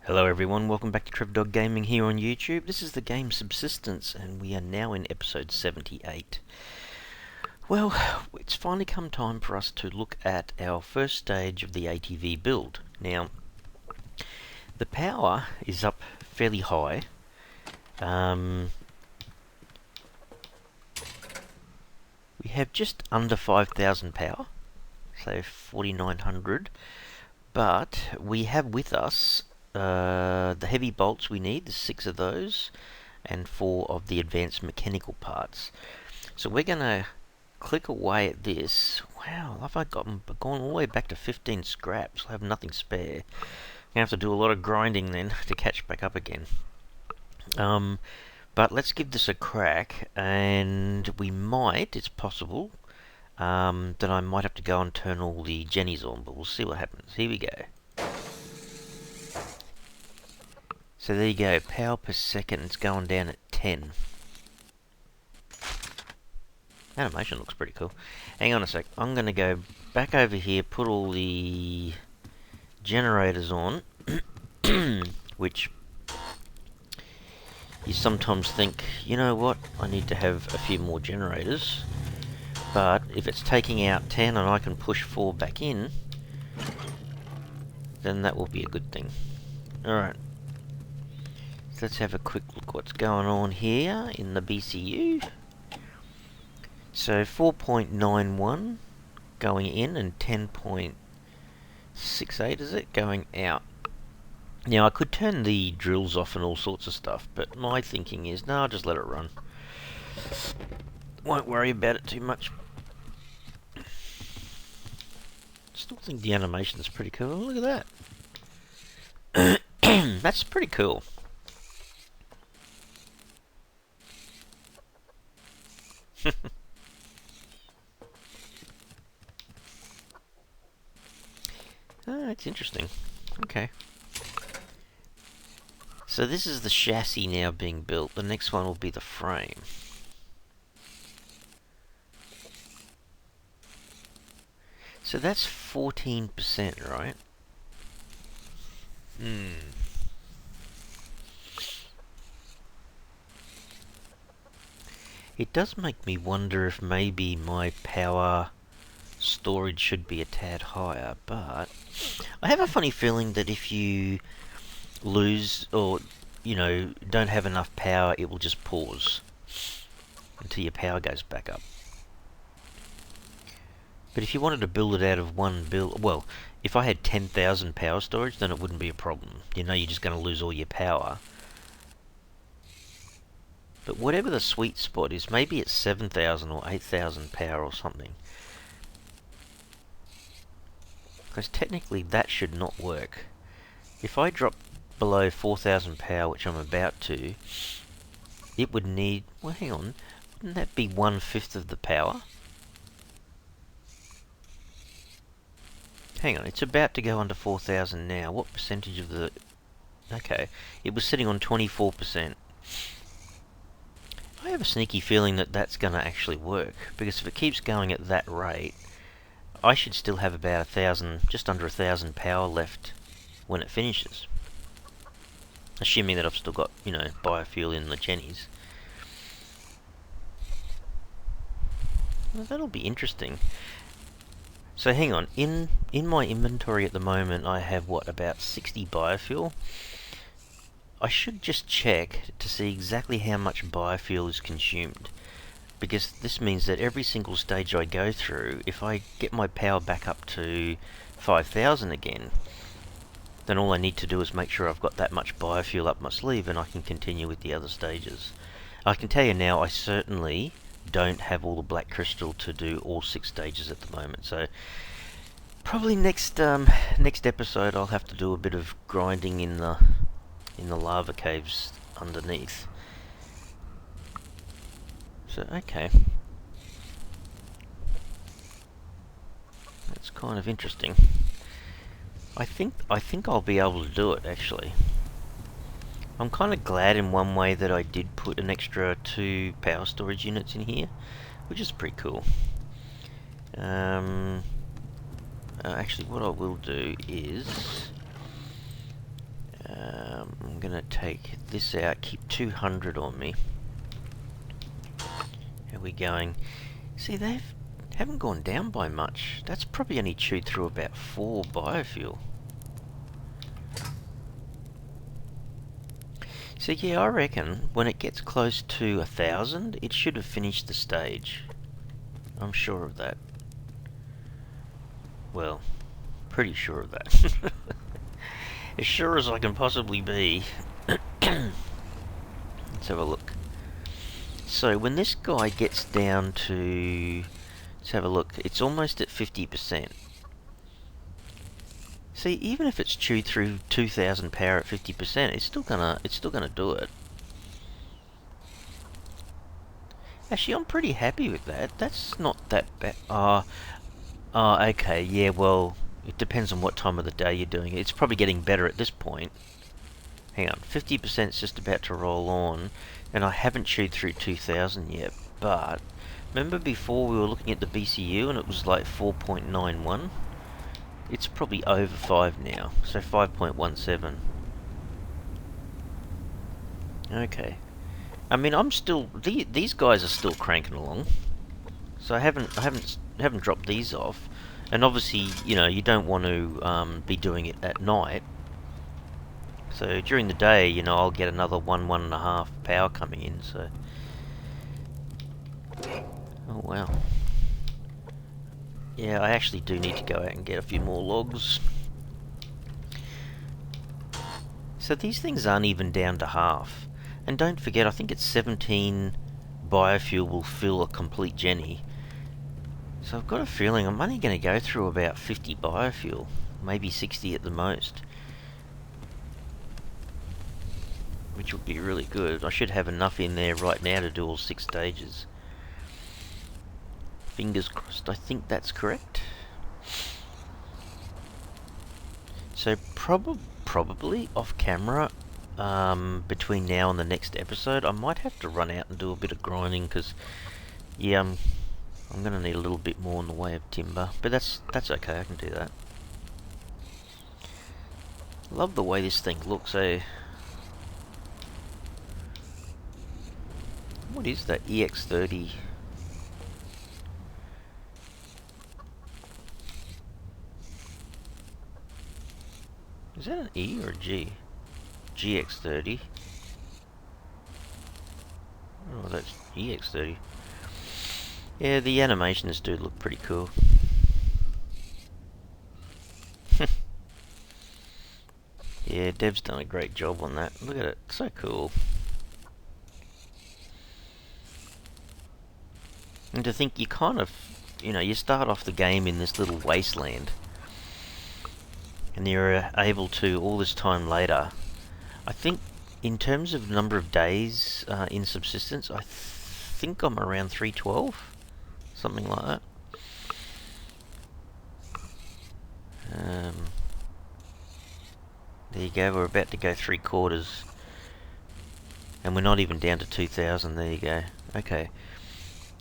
Hello everyone, welcome back to TrevDog Gaming here on YouTube. This is the game Subsistence and we are now in episode 78. Well, it's finally come time for us to look at our first stage of the ATV build. Now, the power is up fairly high. We have just under 5,000 power, so 4,900, but we have with us the heavy bolts we need, there's 6 of those, and 4 of the advanced mechanical parts. So we're going to click away at this. Wow, I've gone all the way back to 15 scraps. I have nothing spare. I'm going to have to do a lot of grinding then to catch back up again. But let's give this a crack, and we might, it's possible, that I might have to go and turn all the jennies on, but we'll see what happens. Here we go. So there you go, power per second, it's going down at 10. Animation looks pretty cool. Hang on a sec, I'm going to go back over here, put all the generators on, which you sometimes think, you know what, I need to have a few more generators, but if it's taking out 10 and I can push 4 back in, then that will be a good thing. Alright. Let's have a quick look what's going on here in the BCU. So 4.91 going in and 10.68 is it going out. Now I could turn the drills off and all sorts of stuff, but my thinking is no, I'll just let it run. Won't worry about it too much. Still think the animation's pretty cool. Look at that. That's pretty cool. It's interesting. Okay. So this is the chassis now being built. The next one will be the frame. So that's 14%, right? It does make me wonder if maybe my power storage should be a tad higher, but I have a funny feeling that if you lose or, you know, don't have enough power, it will just pause until your power goes back up. But if you wanted to build it out of one build, well, if I had 10,000 power storage, then it wouldn't be a problem. You know, you're just going to lose all your power. But whatever the sweet spot is, maybe it's 7,000 or 8,000 power or something. Because technically that should not work. If I drop below 4,000 power, which I'm about to, it would need, well hang on, wouldn't that be 1/5 of the power? Hang on, it's about to go under 4,000 now. What percentage of the... Okay, it was sitting on 24%. I have a sneaky feeling that that's going to actually work, because if it keeps going at that rate, I should still have about 1,000, just under 1,000 power left when it finishes. Assuming that I've still got, you know, biofuel in the jennies. Well, that'll be interesting. So hang on, in my inventory at the moment I have, what, about 60 biofuel? I should just check to see exactly how much biofuel is consumed, because this means that every single stage I go through, if I get my power back up to 5,000 again, then all I need to do is make sure I've got that much biofuel up my sleeve and I can continue with the other stages. I can tell you now, I certainly don't have all the black crystal to do all 6 stages at the moment, so probably next episode I'll have to do a bit of grinding in the lava caves underneath. So okay, that's kind of interesting. I think I'll be able to do it actually. I'm kind of glad in one way that I did put an extra 2 power storage units in here, which is pretty cool. Actually, what I will do is I'm gonna take this out, keep 200 on me. How are we going? See, they haven't gone down by much. That's probably only chewed through about 4 biofuel. So yeah, I reckon when it gets close to 1,000, it should have finished the stage. I'm sure of that. Well, pretty sure of that. As sure as I can possibly be. Let's have a look. So when this guy gets down to... Let's have a look. It's almost at 50%. See, even if it's chewed through 2,000 power at 50%, it's still gonna do it. Actually, I'm pretty happy with that. That's not that bad. Okay, yeah, well, it depends on what time of the day you're doing it. It's probably getting better at this point. Hang on, 50% is just about to roll on, and I haven't chewed through 2,000 yet, but remember before we were looking at the BCU and it was like 4.91? It's probably over 5 now, so 5.17. Okay. I mean, I'm still... These guys are still cranking along. So I haven't dropped these off. And obviously, you know, you don't want to be doing it at night. So during the day, you know, I'll get another 1.5 power coming in, so... Oh, wow. Yeah, I actually do need to go out and get a few more logs. So these things aren't even down to half. And don't forget, I think it's 17 biofuel will fill a complete Jenny. So I've got a feeling I'm only going to go through about 50 biofuel. Maybe 60 at the most. Which would be really good. I should have enough in there right now to do all 6 stages. Fingers crossed, I think that's correct. So probably off camera, between now and the next episode, I might have to run out and do a bit of grinding, because, yeah, I'm going to need a little bit more in the way of timber. But that's okay, I can do that. Love the way this thing looks, eh? What is that EX30? Is that an E or a G? GX30. Oh, that's EX30. Yeah, the animations do look pretty cool. Yeah, Dev's done a great job on that. Look at it, so cool. And to think you kind of, you know, you start off the game in this little wasteland. And you're able to, all this time later, I think in terms of number of days in Subsistence, I think I'm around 312, something like that. There you go, we're about to go 3/4, and we're not even down to 2,000, there you go. Okay.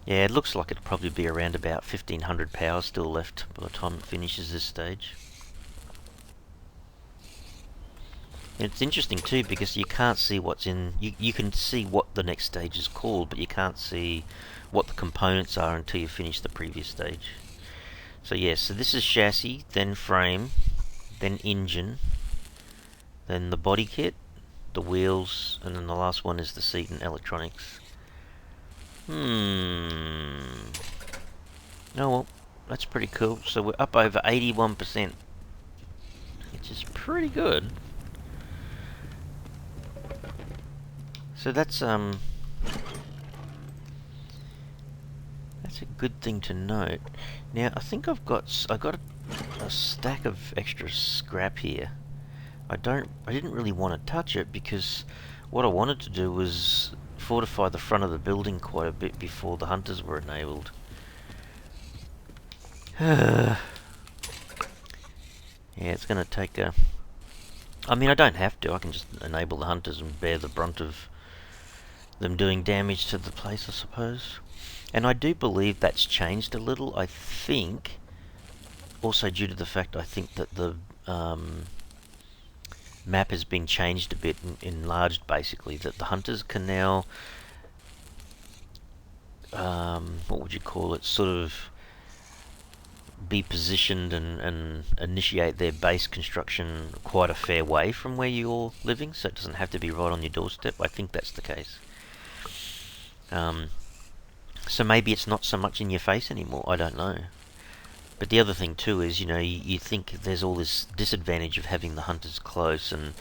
Yeah, it looks like it'll probably be around about 1,500 power still left by the time it finishes this stage. It's interesting too, because you can't see what's in... You can see what the next stage is called, but you can't see what the components are until you finish the previous stage. So yes, so this is chassis, then frame, then engine, then the body kit, the wheels, and then the last one is the seat and electronics. Oh well, that's pretty cool. So we're up over 81%, which is pretty good. So that's a good thing to note. Now I think I got a stack of extra scrap here. I didn't really want to touch it, because what I wanted to do was fortify the front of the building quite a bit before the hunters were enabled. Yeah, it's going to take a... I mean, I don't have to. I can just enable the hunters and bear the brunt of them doing damage to the place, I suppose. And I do believe that's changed a little. I think, also due to the fact I think that the map has been changed a bit, enlarged basically, that the hunters can now, what would you call it, sort of be positioned and initiate their base construction quite a fair way from where you're living, so it doesn't have to be right on your doorstep. I think that's the case. So maybe it's not so much in your face anymore, I don't know. But the other thing too is, you think there's all this disadvantage of having the hunters close and,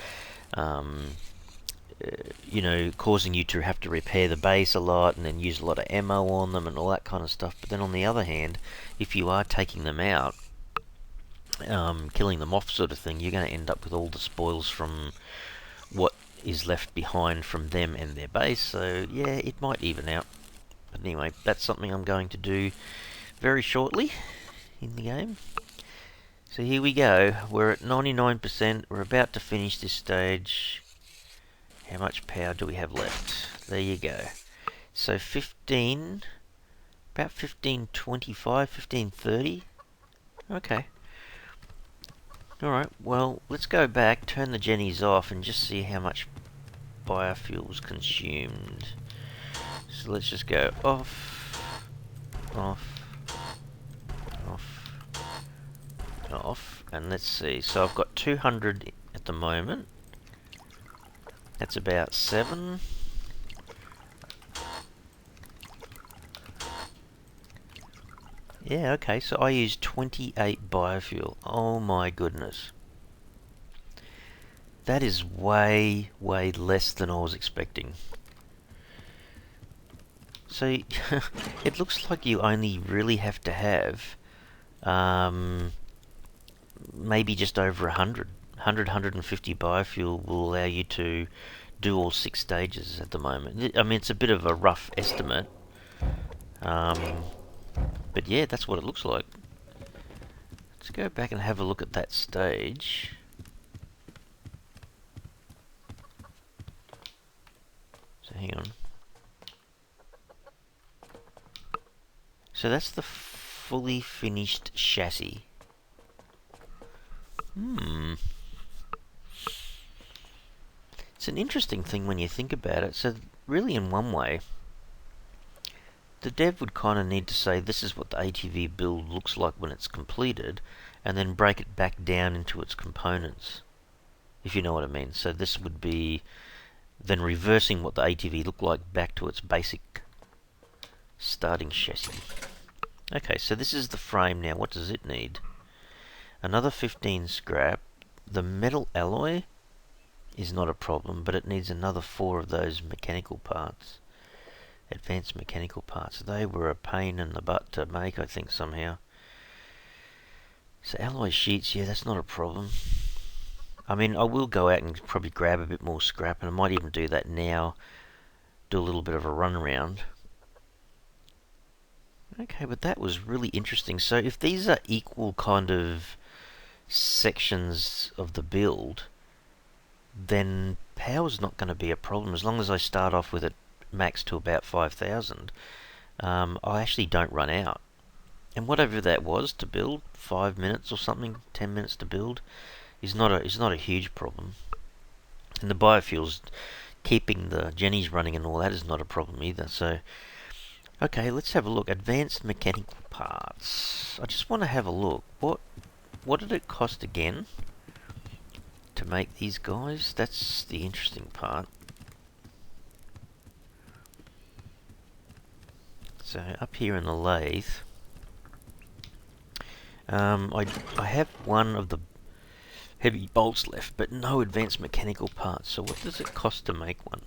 causing you to have to repair the base a lot and then use a lot of ammo on them and all that kind of stuff. But then on the other hand, if you are taking them out, killing them off sort of thing, you're going to end up with all the spoils from what is left behind from them and their base. So yeah, it might even out. But anyway, that's something I'm going to do very shortly in the game. So here we go. We're at 99%. We're about to finish this stage. How much power do we have left? There you go. So about 1525, 1530. Okay. Alright, well, let's go back, turn the jennies off, and just see how much biofuel was consumed. So let's just go off, off, off, off, and let's see. So I've got 200 at the moment. That's about 7. Yeah, okay, so I used 28 biofuel. Oh my goodness. That is way, way less than I was expecting. So, it looks like you only really have to have, maybe just over 100. 150 biofuel will allow you to do all 6 stages at the moment. I mean, it's a bit of a rough estimate. But yeah, that's what it looks like. Let's go back and have a look at that stage. So hang on. So that's the fully finished chassis. It's an interesting thing when you think about it. So really, in one way, the dev would kind of need to say this is what the ATV build looks like when it's completed, and then break it back down into its components, if you know what I mean. So this would be then reversing what the ATV looked like back to its basic starting chassis. Okay, so this is the frame now. What does it need? Another 15 scrap. The metal alloy is not a problem, but it needs another 4 of those mechanical parts. Advanced mechanical parts. They were a pain in the butt to make, I think, somehow. So alloy sheets, yeah, that's not a problem. I mean, I will go out and probably grab a bit more scrap, and I might even do that now. Do a little bit of a run around. Okay, but that was really interesting. So if these are equal kind of sections of the build, then power's not going to be a problem. As long as I start off with it max to about 5,000, I actually don't run out. And whatever that was to build, 5 minutes or something, 10 minutes to build, is not a huge problem. And the biofuels, keeping the jennies running and all that is not a problem either. So, okay, let's have a look. Advanced mechanical parts. I just want to have a look. What did it cost again to make these guys? That's the interesting part. So up here in the lathe, I have one of the heavy bolts left, but no advanced mechanical parts. So what does it cost to make one?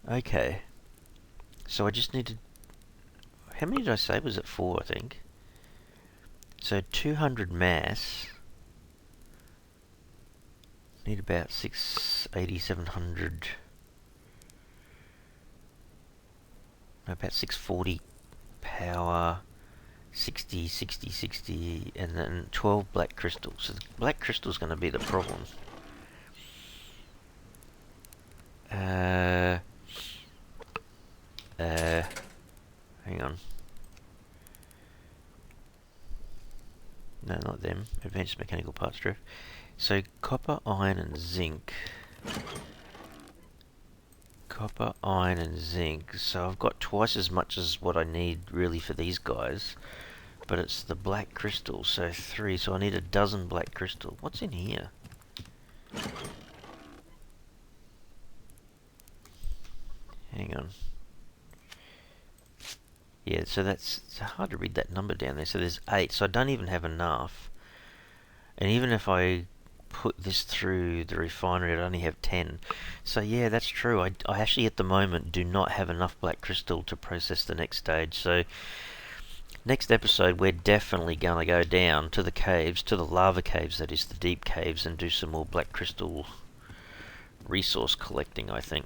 Okay, so I just needed, how many did I say? Was it 4, I think? So 200 mass. Need about 680, 700. About 640 power, 60, 60, 60, and then 12 black crystals. So the black crystal's going to be the problem. Hang on. No, not them. Advanced mechanical parts drift. So copper, iron, and zinc. Copper, iron, and zinc. So I've got twice as much as what I need really for these guys. But it's the black crystal, so 3. So I need a dozen black crystal. What's in here? Hang on. Yeah, so it's hard to read that number down there. So there's 8, so I don't even have enough. And even if I put this through the refinery, I'd only have 10. So yeah, that's true. I actually at the moment do not have enough black crystal to process the next stage. So next episode we're definitely going to go down to the caves, to the lava caves, that is, the deep caves, and do some more black crystal resource collecting, I think.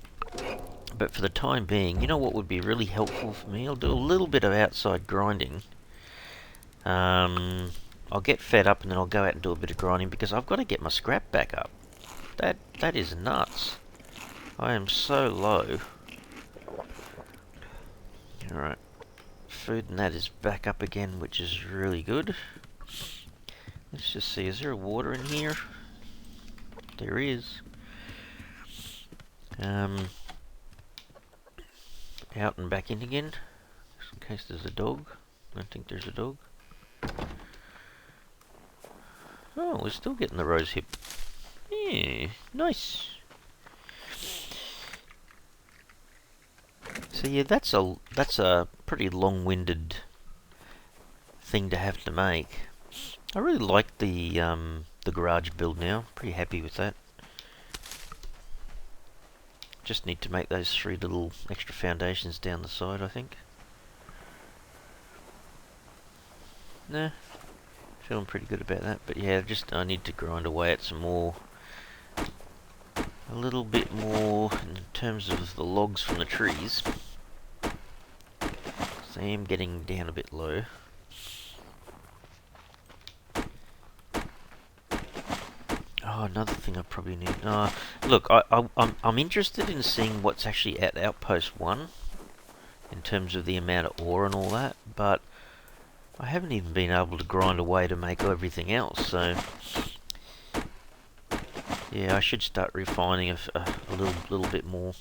But for the time being, you know what would be really helpful for me? I'll do a little bit of outside grinding. I'll get fed up and then I'll go out and do a bit of grinding because I've got to get my scrap back up. That is nuts. I am so low. Alright. Food and that is back up again, which is really good. Let's just see, is there water in here? There is. Out and back in again, just in case there's a dog. I don't think there's a dog. Oh, we're still getting the rose hip. Yeah, nice. So yeah, that's a pretty long-winded thing to have to make. I really like the garage build now. Pretty happy with that. Just need to make those 3 little extra foundations down the side, I think. Nah, feeling pretty good about that. But yeah, I need to grind away at some more. A little bit more in terms of the logs from the trees. So I am getting down a bit low. Oh, another thing I probably need. Look, I'm interested in seeing what's actually at Outpost 1 in terms of the amount of ore and all that, but I haven't even been able to grind away to make everything else, so yeah, I should start refining a little bit more.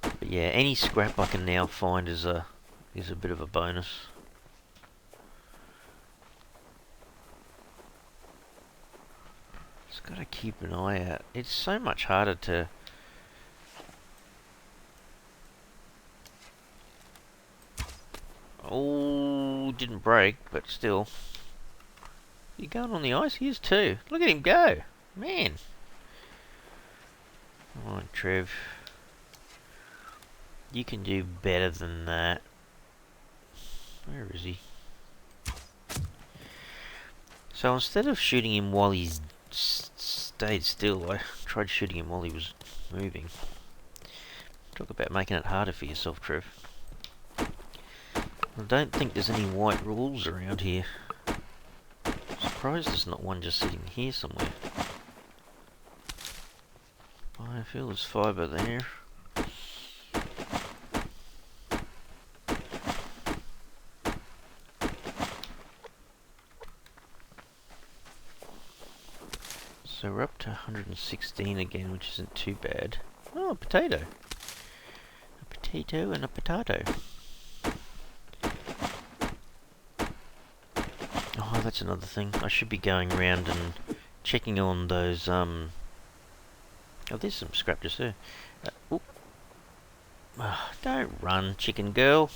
But yeah, any scrap I can now find is a bit of a bonus. Just gotta keep an eye out. It's so much harder to... Oh, didn't break, but still. You going on the ice? He is too. Look at him go. Man. Come on, Trev. You can do better than that. Where is he? So instead of shooting him while he's stayed still, I tried shooting him while he was moving. Talk about making it harder for yourself, Trev. I don't think there's any white rules around here. Surprised there's not one just sitting here somewhere. I feel there's fibre there. So we're up to 116 again, which isn't too bad. Oh, a potato. A potato and a potato. Oh, that's another thing. I should be going around and checking on those, Oh, there's some scrap just there. Don't run, chicken girl.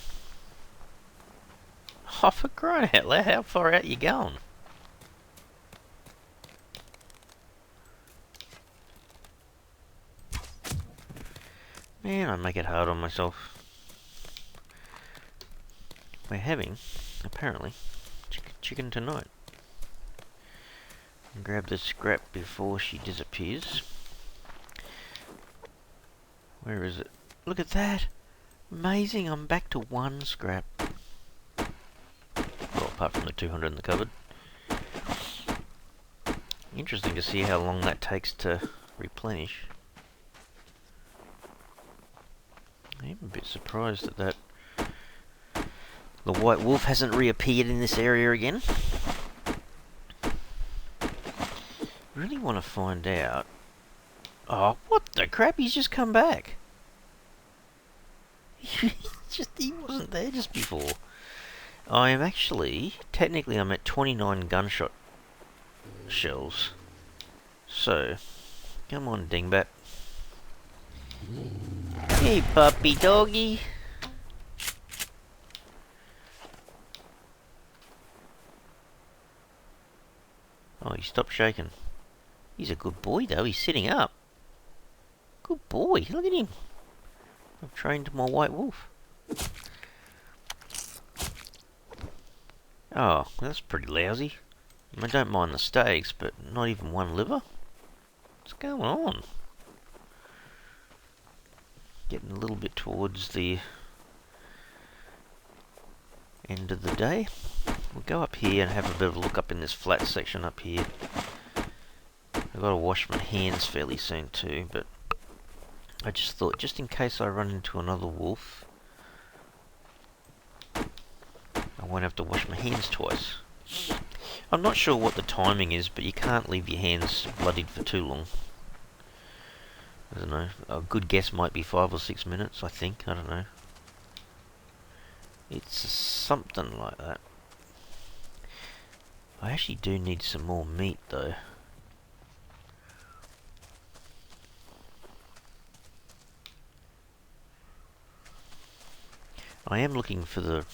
Oh, for crying out loud, how far out you going? Man, I make it hard on myself. We're having, apparently, chicken tonight. Grab the scrap before she disappears. Where is it? Look at that! Amazing, I'm back to 1 scrap. Well, apart from the 200 in the cupboard. Interesting to see how long that takes to replenish. I'm a bit surprised at that The white wolf hasn't reappeared in this area again. Really want to find out. Oh, what the crap? He's just come back. He wasn't there just before. I am actually, technically I'm at 29 gunshot shells. So, come on, dingbat. Hey, puppy doggy. Oh, he stopped shaking. He's a good boy, though. He's sitting up. Good boy. Look at him. I've trained my white wolf. Oh, that's pretty lousy. I don't mind the steaks, but not even one liver? What's going on? Getting a little bit towards the end of the day. We'll go up here and have a bit of a look up in this flat section up here. I've got to wash my hands fairly soon too, but I just thought, just in case I run into another wolf, I won't have to wash my hands twice. I'm not sure what the timing is, but you can't leave your hands bloodied for too long. I don't know. A good guess might be 5 or 6 minutes, I think. I don't know. It's something like that. I actually do need some more meat, though. I am looking for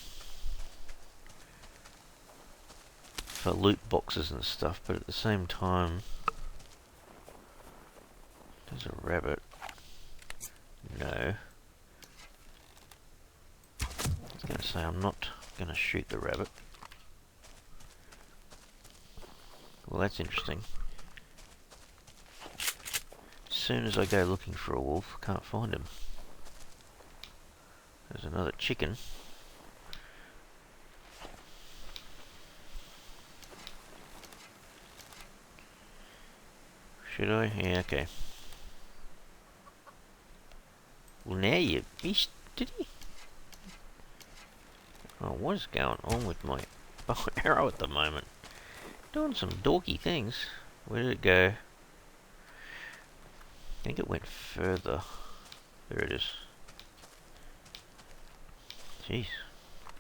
loot boxes and stuff, but at the same time, there's a rabbit. No. I was going to say I'm not going to shoot the rabbit. Well, that's interesting. As soon as I go looking for a wolf, I can't find him. There's another chicken. Should I? Yeah, okay. Well, now you fish, did he? Oh, what is going on with my bow and arrow at the moment? Doing some dorky things. Where did it go? I think it went further. There it is. Jeez.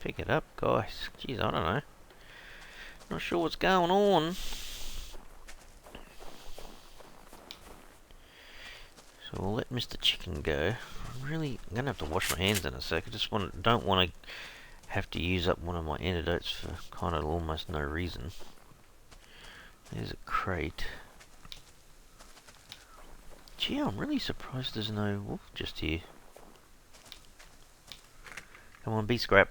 Pick it up, guys. Jeez, I don't know. Not sure what's going on. So we'll let Mr. Chicken go. I'm gonna have to wash my hands in a sec. I just don't want to have to use up one of my antidotes for kind of almost no reason. There's a crate. Gee, I'm really surprised there's no wolf just here. Come on, be scrap.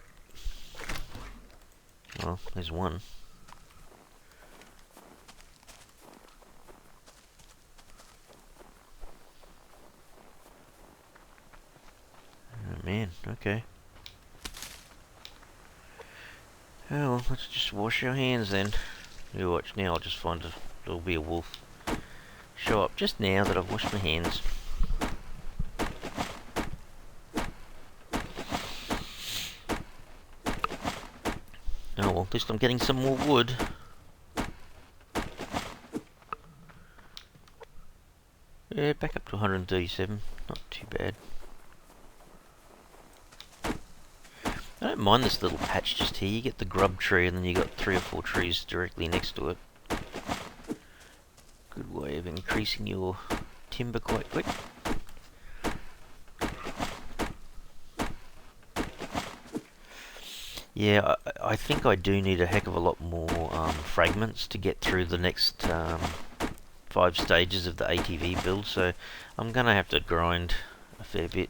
Well, there's one. Oh man, okay. Oh well, let's just wash our hands then. You watch now, I'll just find there'll be a wolf show up just now that I've washed my hands. Oh well, at least I'm getting some more wood. Yeah, back up to 137, not too bad. I don't mind this little patch just here. You get the grub tree and then you got 3 or 4 trees directly next to it. Good way of increasing your timber quite quick. Yeah, I think I do need a heck of a lot more fragments to get through the next 5 stages of the ATV build, so I'm going to have to grind a fair bit.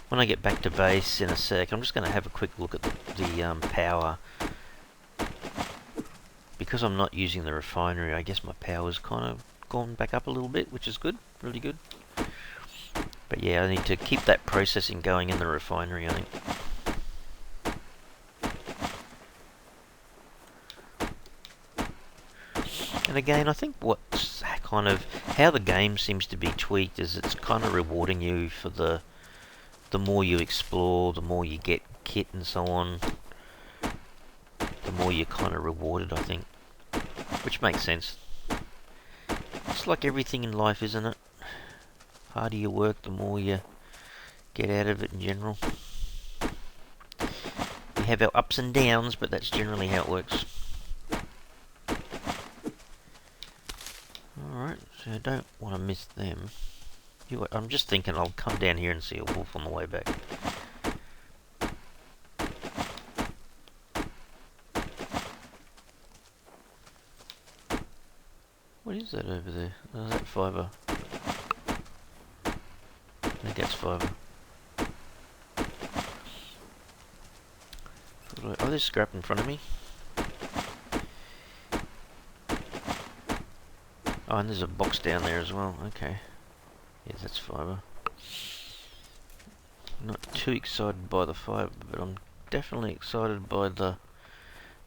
When I get back to base in a sec, I'm just going to have a quick look at the power. Because I'm not using the refinery, I guess my power's kind of gone back up a little bit, which is good, really good. But yeah, I need to keep that processing going in the refinery, I think. And again, I think what's kind of how the game seems to be tweaked is it's kind of rewarding you for the more you explore, the more you get kit and so on, the more you're kind of rewarded, I think. Which makes sense. It's like everything in life, isn't it? Harder you work, the more you get out of it in general. We have our ups and downs, but that's generally how it works. Alright, so I don't want to miss them. I'm just thinking I'll come down here and see a wolf on the way back. What is that over there? Oh, is that fibre? I think that's fibre. Oh, there's scrap in front of me. Oh, and there's a box down there as well. Okay. Yes, that's fibre. Not too excited by the fibre, but I'm definitely excited by the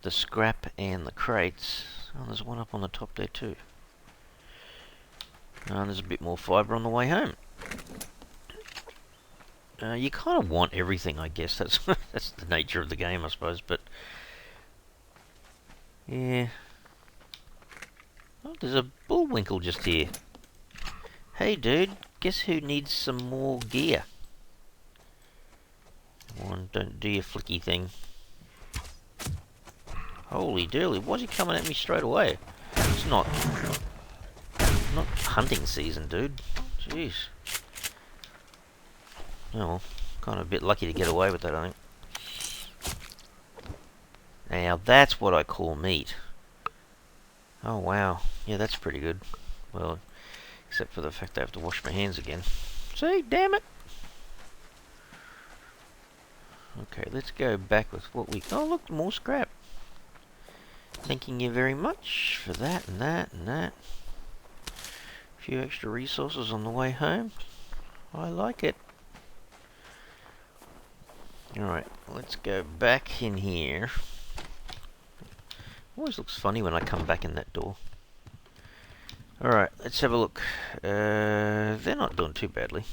scrap and the crates. Oh, there's one up on the top there too. And there's a bit more fibre on the way home. You kind of want everything, I guess. That's that's the nature of the game, I suppose. But yeah. Oh, there's a bullwinkle just here. Hey, dude. Guess who needs some more gear? Come on, don't do your flicky thing. Holy dooly! Why's he coming at me straight away? It's not hunting season, dude. Jeez. Oh, well, kind of a bit lucky to get away with that, I think. Now, that's what I call meat. Oh, wow. Yeah, that's pretty good. Well, except for the fact I have to wash my hands again. See, damn it! Okay, let's go back with what we... Oh, look, more scrap. Thanking you very much for that and that and that. A few extra resources on the way home. I like it. Alright, let's go back in here. Always looks funny when I come back in that door. Alright, let's have a look. They're not doing too badly.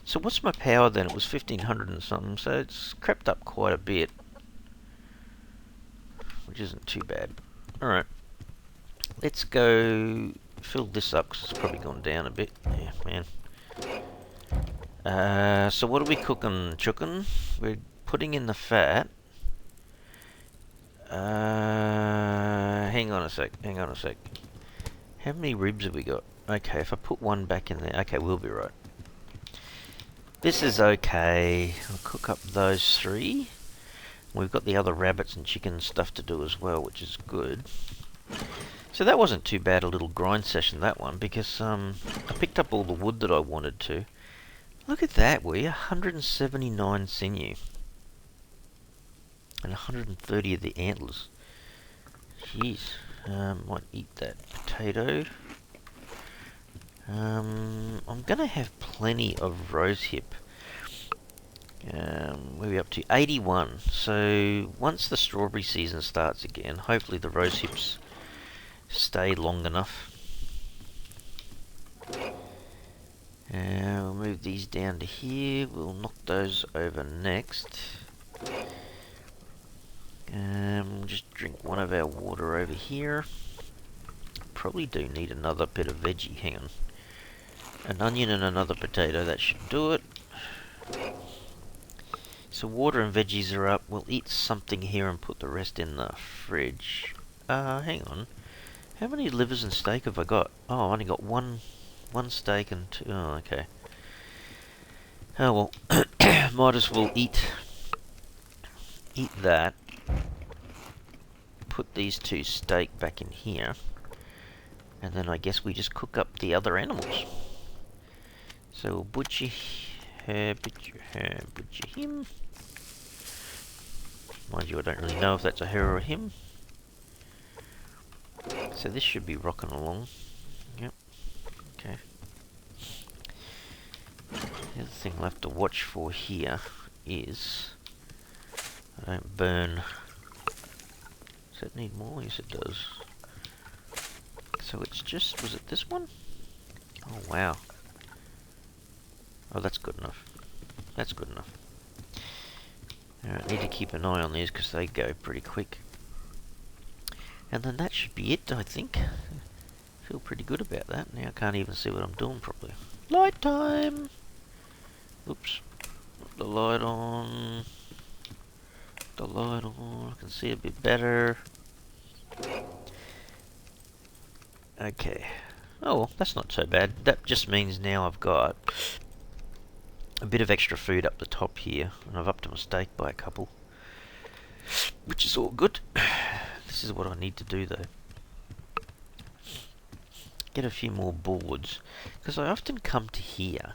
So what's my power then? It was 1500 and something, so it's crept up quite a bit. Which isn't too bad. Alright. Let's go fill this up, because it's probably gone down a bit. Yeah, man. So what are we cooking? Chooking? We're putting in the fat. Hang on a sec. How many ribs have we got? Okay, if I put one back in there... Okay, we'll be right. This is okay. I'll cook up those 3. We've got the other rabbits and chicken stuff to do as well, which is good. So that wasn't too bad a little grind session, that one, because I picked up all the wood that I wanted to. Look at that, will you? 179 sinew. And 130 of the antlers. Jeez. Might eat that potato. I'm going to have plenty of rosehip. Where are we up to? 81. So once the strawberry season starts again, hopefully the rosehips stay long enough. We'll move these down to here. We'll knock those over next. Just drink one of our water over here. Probably do need another bit of veggie. Hang on. An onion and another potato. That should do it. So water and veggies are up. We'll eat something here and put the rest in the fridge. Hang on. How many livers and steak have I got? Oh, I only got one steak and 2. Oh, okay. Oh well. Might as well eat that. Put these 2 steak back in here. And then I guess we just cook up the other animals. So we'll butcher her, butcher him. Mind you, I don't really know if that's a her or a him. So this should be rocking along. Yep. Okay. The other thing I'll have to watch for here is I don't burn. Does that need more? Yes, it does. So it's just, was it this one? Oh, wow. Oh, that's good enough. That's good enough. Alright, need to keep an eye on these because they go pretty quick. And then that should be it, I think. Feel pretty good about that. Now I can't even see what I'm doing properly. Light time! Oops. Put the light on. The light on. I can see a bit better. Okay. Oh, well, that's not so bad. That just means now I've got a bit of extra food up the top here, and I've upped my steak by a couple, which is all good. This is what I need to do though. Get a few more boards, because I often come to here.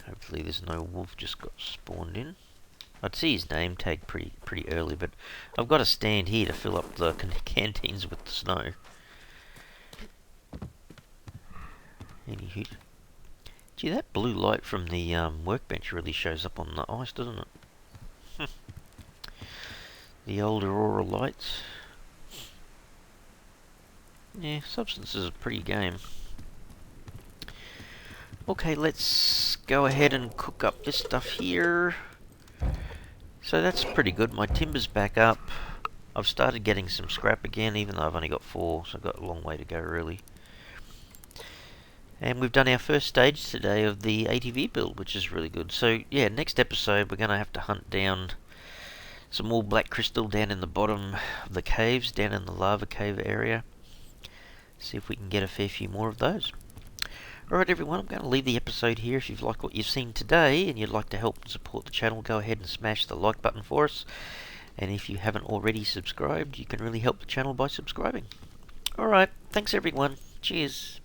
Hopefully there's no wolf just got spawned in. I'd see his name tag pretty early, but I've got to stand here to fill up the canteens with the snow. Anywho, gee, that blue light from the workbench really shows up on the ice, doesn't it? The old aurora lights. Yeah, Subsistence is a pretty game. Okay, let's go ahead and cook up this stuff here. So that's pretty good. My timber's back up. I've started getting some scrap again, even though I've only got 4, so I've got a long way to go, really. And we've done our first stage today of the ATV build, which is really good. So, yeah, next episode we're going to have to hunt down some more black crystal down in the bottom of the caves, down in the lava cave area. See if we can get a fair few more of those. Alright everyone, I'm going to leave the episode here. If you've liked what you've seen today and you'd like to help support the channel, go ahead and smash the like button for us. And if you haven't already subscribed, you can really help the channel by subscribing. Alright, thanks everyone. Cheers.